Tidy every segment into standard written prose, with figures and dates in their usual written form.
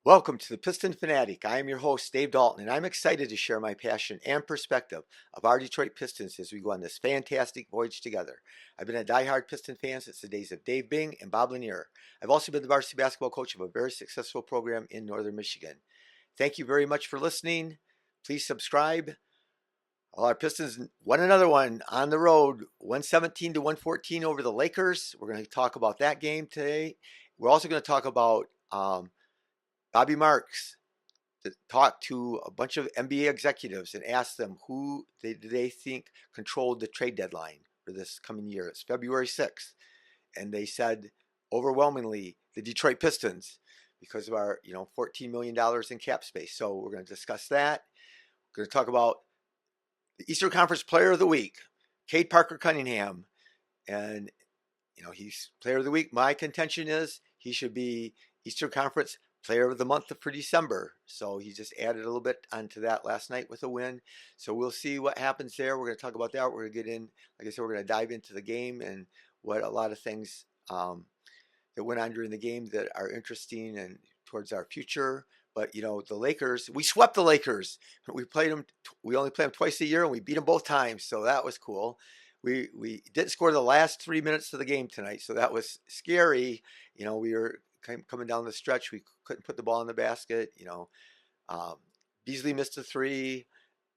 Welcome to the Piston Fanatic. I am your host, Dave Dalton, and I'm excited to share my passion and perspective of our Detroit Pistons as we go on this fantastic voyage together. I've been a diehard Piston fan since the days of Dave Bing and Bob Lanier. I've also been the varsity basketball coach of a very successful program in northern Michigan. Thank you very much for listening. Please subscribe. All our Pistons won another one on the road, 117 to 114 over the Lakers. We're going to talk about that game today. We're also going to talk about Bobby Marks to talk to a bunch of NBA executives and ask them who they think controlled the trade deadline for this coming year. It's February 6th. And they said overwhelmingly the Detroit Pistons because of our, $14 million in cap space. So we're going to discuss that. We're going to talk about the Eastern Conference Player of the Week, Cade Parker Cunningham. And, he's Player of the Week. My contention is he should be Eastern Conference Player of the Month for December. So he just added a little bit onto that last night with a win. So we'll see what happens there. We're going to talk about that. We're going to get in, like I said, we're going to dive into the game and what a lot of things that went on during the game that are interesting and towards our future. But the Lakers, we swept the Lakers. We played them. We only play them twice a year, and we beat them both times. So that was cool. We didn't score the last 3 minutes of the game tonight, so that was scary. We were coming down the stretch. We couldn't put the ball in the basket. Beasley missed a three,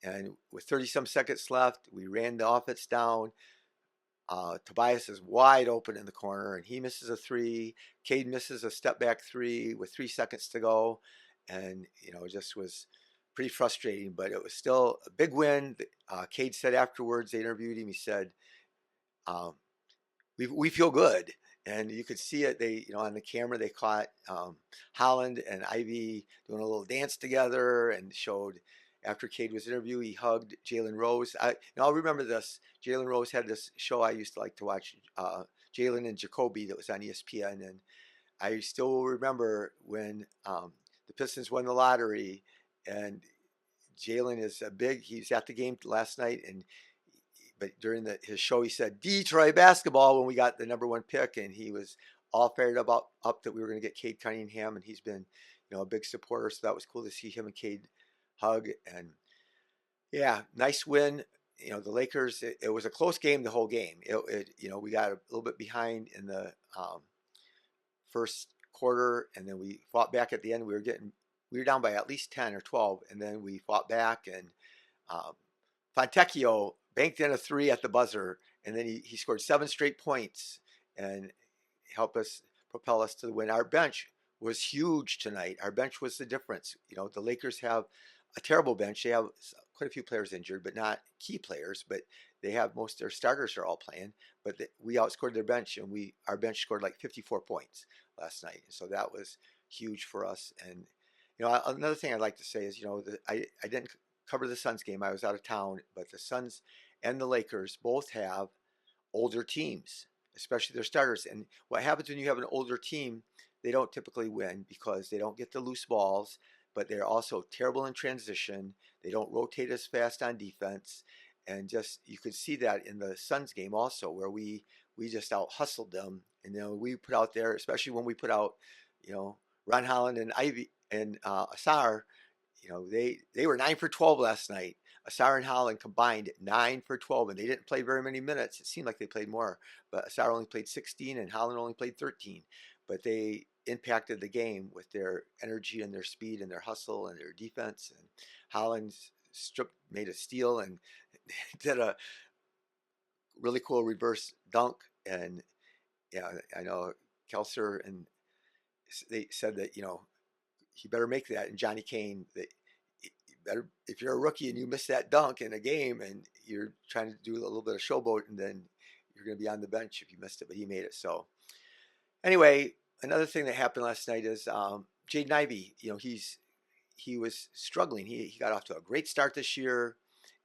and with 30 some seconds left, we ran the offense down. Tobias is wide open in the corner, and he misses a three. Cade misses a step back three with 3 seconds to go, and it just was pretty frustrating. But it was still a big win. Cade said afterwards, they interviewed him. He said, "We feel good." And you could see it. They, on the camera, they caught Holland and Ivy doing a little dance together, and showed after Cade was interviewed, he hugged Jalen Rose. I'll remember this. Jalen Rose had this show I used to like to watch, Jalen and Jacoby, that was on ESPN, and I still remember when the Pistons won the lottery, and Jalen is he's at the game last night, but during his show, he said Detroit basketball when we got the #1 pick, and he was all fired up that we were going to get Cade Cunningham, and he's been, a big supporter. So that was cool to see him and Cade hug, and yeah, nice win. The Lakers. It was a close game the whole game. We got a little bit behind in the first quarter, and then we fought back at the end. We were down by at least 10 or 12, and then we fought back, and Fontecchio banked in a three at the buzzer, and then he scored 7 straight points and helped us propel us to the win. Our bench was huge tonight. Our bench was the difference. The Lakers have a terrible bench. They have quite a few players injured, but not key players. But they have most of their starters are all playing. But we outscored their bench, and our bench scored like 54 points last night. And so that was huge for us. And another thing I'd like to say is I didn't cover the Suns game. I was out of town, but the Suns and the Lakers both have older teams, especially their starters. And what happens when you have an older team, they don't typically win because they don't get the loose balls, but they're also terrible in transition. They don't rotate as fast on defense. And just, you could see that in the Suns game also, where we just out hustled them. And we put out there, especially when we put out, Ron Holland and Ivy and Asar, they were 9 for 12 last night. Asar and Holland combined 9 for 12, and they didn't play very many minutes. It seemed like they played more, but Asar only played 16 and Holland only played 13. But they impacted the game with their energy and their speed and their hustle and their defense. And Holland made a steal and did a really cool reverse dunk. And yeah, I know Kelser, and they said that he better make that. And Johnny Kane, that better, if you're a rookie and you miss that dunk in a game and you're trying to do a little bit of showboat, and then you're going to be on the bench if you missed it. But he made it. So anyway, another thing that happened last night is Jaden Ivey. He was struggling. He got off to a great start this year,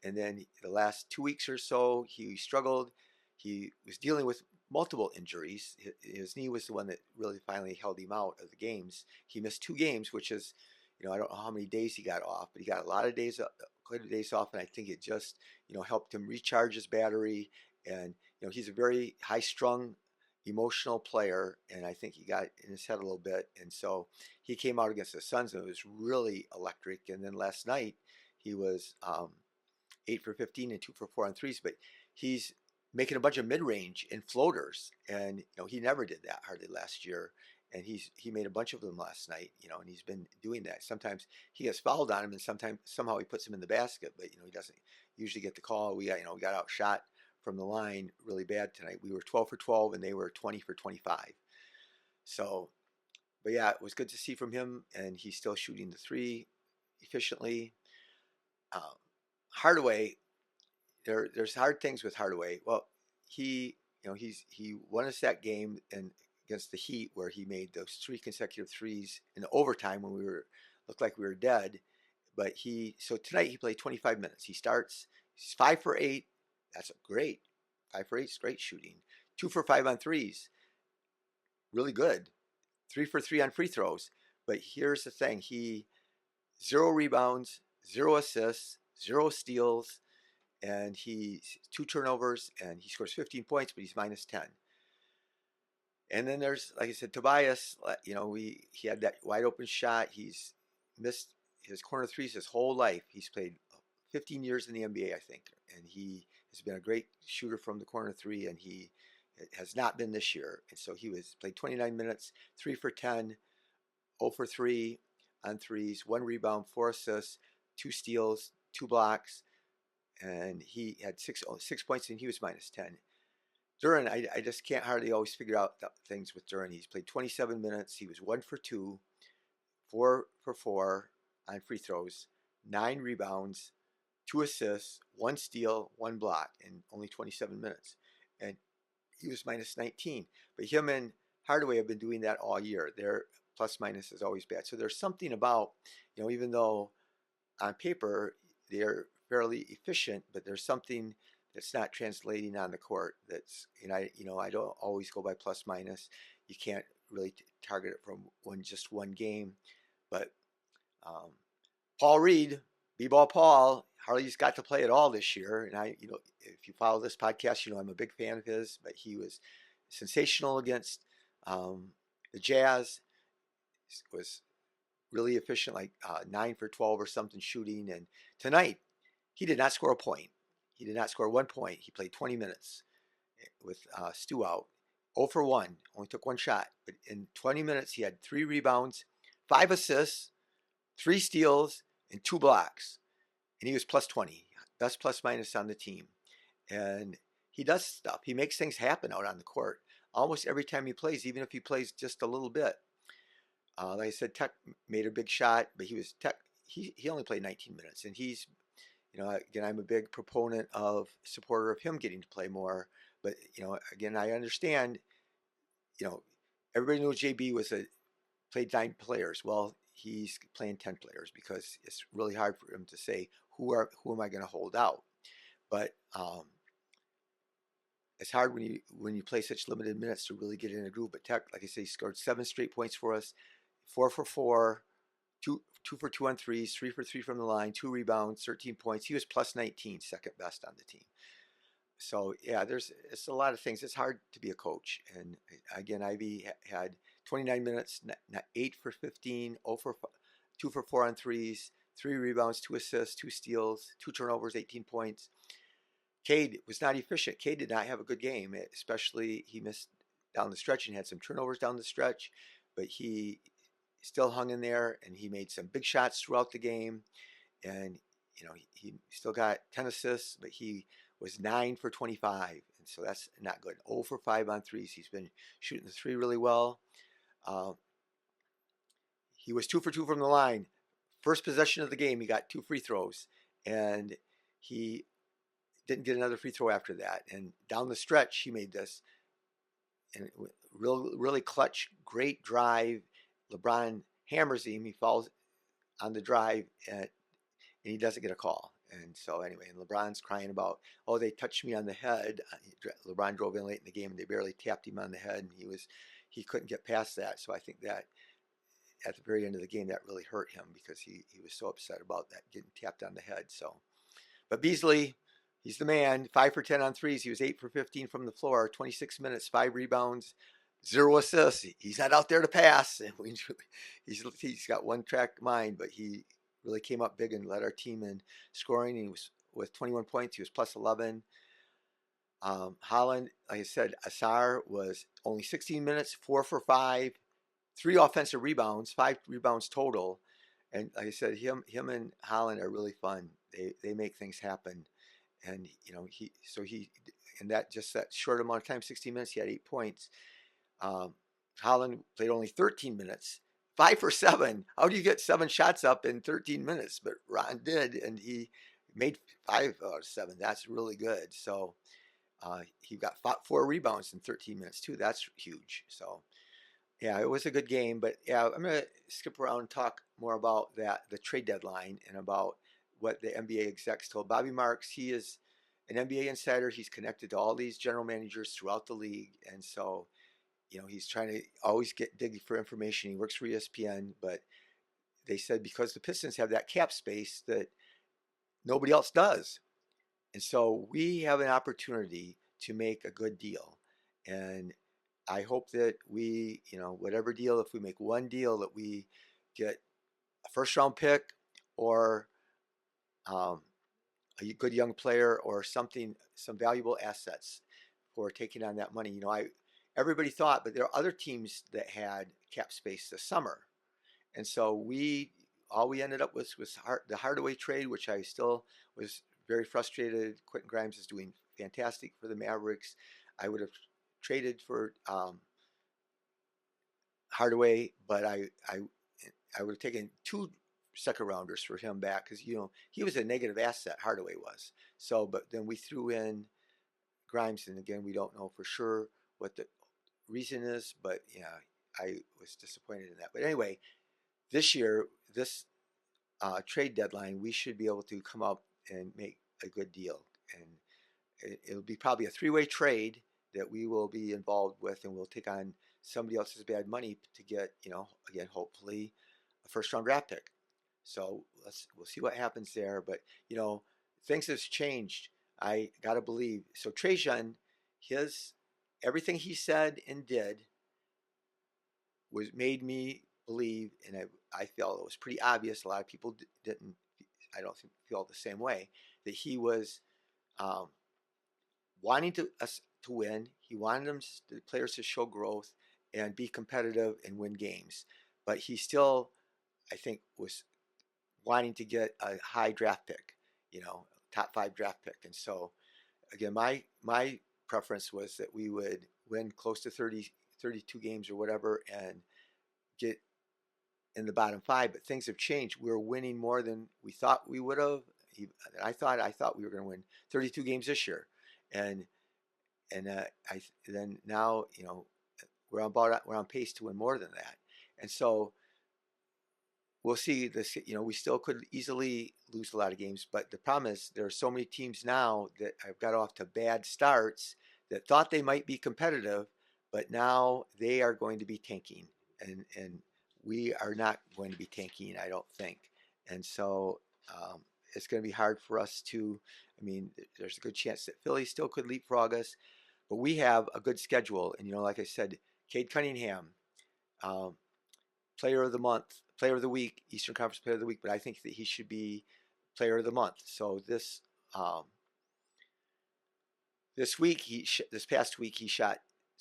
and then the last 2 weeks or so he struggled. He was dealing with multiple injuries. His knee was the one that really finally held him out of the games. He missed 2 games, which is, I don't know how many days he got off, but he got a lot of days, quite a few days off, and I think it just, helped him recharge his battery. And he's a very high-strung emotional player, and I think he got in his head a little bit. And so he came out against the Suns, and it was really electric. And then last night he was 8 for 15 and 2 for 4 on threes, but he's making a bunch of mid-range and floaters, and he never did that hardly last year. And he made a bunch of them last night, and he's been doing that. Sometimes he gets fouled on him, and sometimes somehow he puts him in the basket, but he doesn't usually get the call. We got outshot from the line really bad tonight. We were 12 for 12, and they were 20 for 25. So, but yeah, it was good to see from him, and he's still shooting the three efficiently. Um, Hardaway, there's hard things with Hardaway. Well, he won us that game against the Heat where he made those three consecutive threes in overtime when we looked like we were dead. But so tonight he played 25 minutes. He starts. He's 5 for 8. That's great. 5 for 8 straight shooting. 2 for 5 on threes. Really good. 3 for 3 on free throws. But here's the thing: 0 rebounds, 0 assists, 0 steals, and he's 2 turnovers, and he scores 15 points, but he's minus 10. And then there's, like I said, Tobias. He had that wide open shot. He's missed his corner threes his whole life. He's played 15 years in the NBA, I think, and he has been a great shooter from the corner three, and he has not been this year. And so he played 29 minutes, 3 for 10, 0 for 3 on threes, 1 rebound, 4 assists, 2 steals, 2 blocks, and he had 6 points, and he was minus 10. Duran, I just can't hardly always figure out things with Duran. He's played 27 minutes. He was 1 for 2, 4 for 4 on free throws, 9 rebounds, 2 assists, 1 steal, 1 block in only 27 minutes. And he was minus 19. But him and Hardaway have been doing that all year. Their plus minus is always bad. So there's something about, even though on paper they're fairly efficient, but there's something that's not translating on the court. I don't always go by plus minus. You can't really target it from just one game. But Paul Reed, B-Ball Paul, Harley's got to play it all this year. And if you follow this podcast, I'm a big fan of his. But he was sensational against the Jazz. Was really efficient, like 9 for 12 or something shooting. And tonight, he did not score a point. He did not score 1 point. He played 20 minutes with Stu out. 0 for 1, only took 1 shot. But in 20 minutes, he had 3 rebounds, 5 assists, 3 steals, and 2 blocks. And he was plus 20, best plus minus on the team. And he does stuff. He makes things happen out on the court almost every time he plays, even if he plays just a little bit. Like I said, Tech made a big shot, but he only played 19 minutes. And he's, again, I'm a big supporter of him getting to play more. But, again, I understand, everybody knows JB played 9 players. Well, he's playing 10 players because it's really hard for him to say who am I going to hold out. But it's hard when you play such limited minutes to really get in a groove. But Tech, like I say, scored 7 straight points for us, 4 for 4, 2 for 2 on threes, 3 for 3 from the line, 2 rebounds, 13 points. He was plus 19, second best on the team. So yeah, it's a lot of things. It's hard to be a coach. And again, Ivy had 29 minutes, 8 for 15, 2 for 4 on threes, 3 rebounds, 2 assists, 2 steals, 2 turnovers, 18 points. Cade was not efficient. Cade did not have a good game, especially he missed down the stretch and had some turnovers down the stretch, but he still hung in there and he made some big shots throughout the game. And, he still got 10 assists, but he was 9 for 25. And so that's not good. 0 for 5 on threes. He's been shooting the 3 really well. He was 2 for 2 from the line. First possession of the game, he got 2 free throws. And he didn't get another free throw after that. And down the stretch, he made this. And really clutch, great drive. LeBron hammers him. He falls on the drive, and he doesn't get a call. And so anyway, and LeBron's crying about, they touched me on the head. LeBron drove in late in the game, and they barely tapped him on the head, and he couldn't get past that. So I think that at the very end of the game, that really hurt him because he was so upset about that getting tapped on the head. So, but Beasley, He's the man. 5 for 10 on threes. He was 8 for 15 from the floor. 26 minutes, 5 rebounds, 0 assists. He's not out there to pass. And he's got one track mind, but he really came up big and led our team in scoring. He was with 21 points. He was plus 11. Holland, like I said, Asar was only 16 minutes, 4 for 5, 3 offensive rebounds, 5 rebounds total. And like I said, him and Holland are really fun. They make things happen. And he in that short amount of time, 16 minutes, he had 8 points. Holland played only 13 minutes, 5 for 7. How do you get 7 shots up in 13 minutes? But Ron did, and he made 5 out of 7. That's really good. So he got 4 rebounds in 13 minutes too. That's huge. So yeah, it was a good game. But yeah, I'm gonna skip around and talk more about the trade deadline and about what the NBA execs told Bobby Marks. He is an NBA insider. He's connected to all these general managers throughout the league, and so he's trying to always dig for information. He works for ESPN, but they said because the Pistons have that cap space that nobody else does. And so we have an opportunity to make a good deal. And I hope that we, whatever deal, if we make one deal, that we get a first round pick or a good young player or something, some valuable assets for taking on that money. Everybody thought, but there are other teams that had cap space this summer. And so all we ended up with was the Hardaway trade, which I still was very frustrated. Quentin Grimes is doing fantastic for the Mavericks. I would have traded for Hardaway, but I would have taken 2 second rounders for him back because he was a negative asset. Hardaway was. So, but then we threw in Grimes, and again we don't know for sure what the reason is, but yeah, I was disappointed in that. But anyway, this year, this trade deadline, we should be able to come up and make a good deal, and it'll be probably a 3-way trade that we will be involved with, and we'll take on somebody else's bad money to get, again, hopefully a first round draft pick. So we'll see what happens there. But things have changed. I gotta believe. So Trajan, everything he said and did made me believe, and I felt it was pretty obvious. A lot of people didn't. I don't feel the same way, that he was wanting us to win. He wanted the players to show growth and be competitive and win games. But he still, I think, was wanting to get a high draft pick, top 5 draft pick. And so, again, my preference was that we would win close to 32 games or whatever and get in the bottom 5. But things have changed. We're winning more than we thought we would have. I thought we were going to win 32 games this year, and then now we're on pace to win more than that. And so we'll see this. We still could easily lose a lot of games, but the problem is there are so many teams now that have got off to bad starts that thought they might be competitive, but now they are going to be tanking, and we are not going to be tanking, I don't think. And so it's going to be hard for us to. There's a good chance that Philly still could leapfrog us, but we have a good schedule. And like I said, Cade Cunningham, Player of the Month, Player of the Week, Eastern Conference Player of the Week. But I think that he should be Player of the Month. So this past week he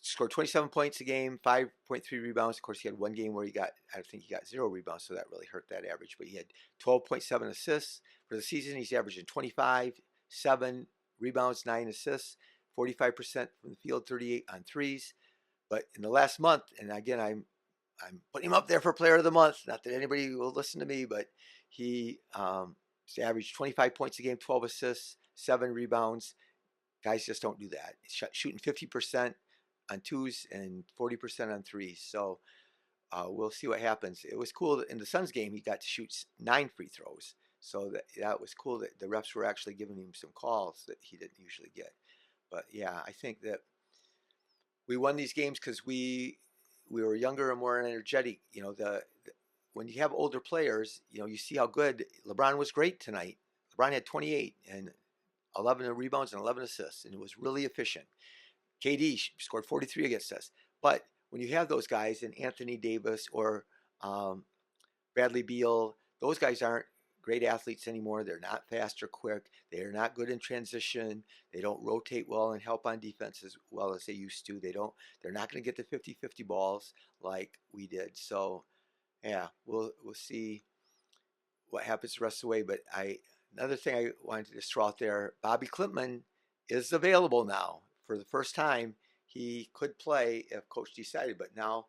scored 27 points a game, 5.3 rebounds. Of course, he had one game where I think he got 0 rebounds, so that really hurt that average. But he had 12.7 assists for the season. He's averaging 25, 7 rebounds, 9 assists, 45% from the field, 38 on threes. But in the last month, and again, I'm putting him up there for Player of the Month. Not that anybody will listen to me, but he averaged 25 points a game, 12 assists, 7 rebounds. Guys just don't do that. He's shooting 50% on 2s and 40% on 3s. So we'll see what happens. It was cool that in the Suns game, he got to shoot 9 free throws. So that was cool that the refs were actually giving him some calls that he didn't usually get. But yeah, I think that we won these games because we were younger and more energetic. When you have older players, you see how good LeBron was. Great tonight. LeBron had 28, and 11 rebounds and 11 assists, and it was really efficient. KD scored 43 against us. But when you have those guys, and Anthony Davis or um, Bradley Beal, those guys aren't great athletes anymore. They're not fast or quick. They are not good in transition. They don't rotate well and help on defense as well as they used to. They're not going to get the 50-50 balls like we did. So, yeah, we'll see what happens the rest of the way. But another thing I wanted to just throw out there, Bobby Klintman is available now for the first time. He could play if coach decided, but now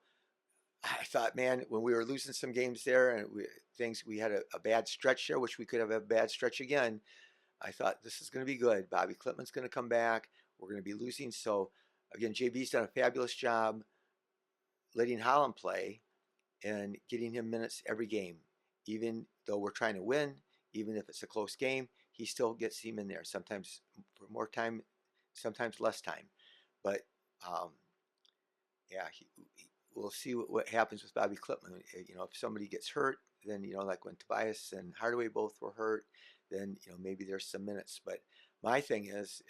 I thought, man, when we were losing some games there and we had a bad stretch there, which we could have a bad stretch again. I thought this is going to be good. Bobby Klintman's going to come back. We're going to be losing. So again, JB's done a fabulous job letting Holland play and getting him minutes every game. Even though we're trying to win, even if it's a close game, he still gets him in there. Sometimes for more time, sometimes less time. But um, yeah, we'll see what happens with Bobby Klintman. If somebody gets hurt, then like when Tobias and Hardaway both were hurt, then maybe there's some minutes. But my thing is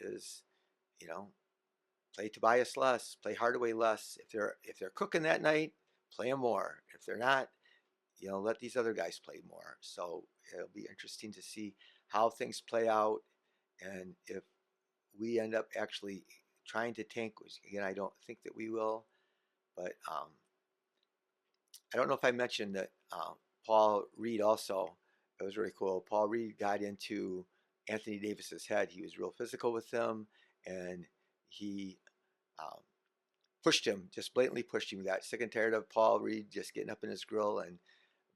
you know play Tobias less, play Hardaway less. If they're cooking that night, play them more. If they're not, let these other guys play more. So it'll be interesting to see how things play out, and if we end up actually trying to tank, which again I don't think that we will. But I don't know if I mentioned that Paul Reed also. It was really cool. Paul Reed got into Anthony Davis's head. He was real physical with him, and he um, pushed him, just blatantly pushed him. He got sick and tired of Paul Reed just getting up in his grill and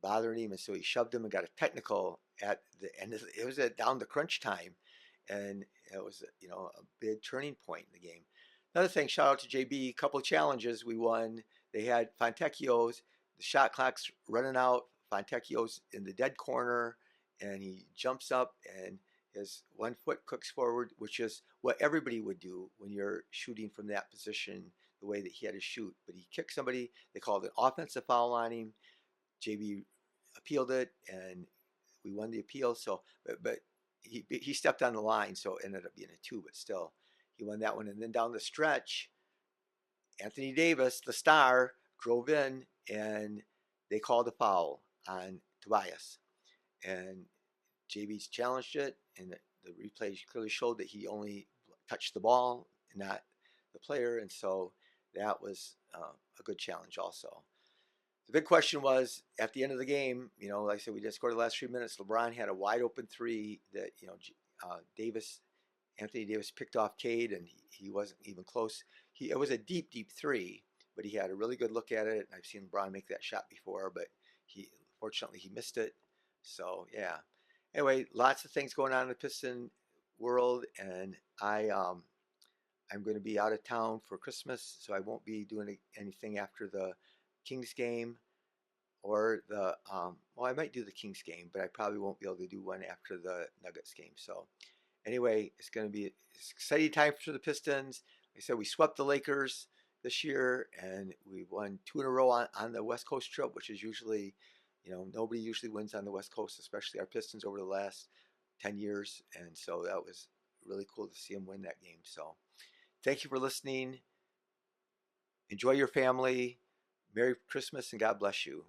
bothering him, and so he shoved him and got a technical at the end. It was down the crunch time, and it was a big turning point in the game. Another thing, shout out to JB. A couple of challenges we won. They had Fontecchio's. The shot clock's running out. Fontecchio's in the dead corner, and he jumps up and his 1 foot cooks forward, which is what everybody would do when you're shooting from that position, the way that he had to shoot. But he kicked somebody. They called an offensive foul on him. JB appealed it, and we won the appeal. So, but he stepped on the line, so it ended up being a 2. But still, he won that one. And then down the stretch, Anthony Davis, the star, drove in, and they called a foul on Tobias. And JB's challenged it, and the replay clearly showed that he only touched the ball, not the player. And so that was a good challenge also. The big question was at the end of the game, like I said, we just scored the last 3 minutes. LeBron had a wide open 3 that, Anthony Davis picked off Cade, and he wasn't even close. It was a deep, deep 3, but he had a really good look at it. I've seen LeBron make that shot before, but fortunately he missed it. So yeah. Anyway, lots of things going on in the Piston world, and I'm going to be out of town for Christmas, so I won't be doing anything after the Kings game or I might do the Kings game, but I probably won't be able to do one after the Nuggets game. So anyway, it's going to be an exciting time for the Pistons. Like I said, we swept the Lakers this year, and we won 2 in a row on the West Coast trip, which is usually, nobody usually wins on the West Coast, especially our Pistons over the last 10 years. And so that was really cool to see them win that game. So thank you for listening. Enjoy your family. Merry Christmas, and God bless you.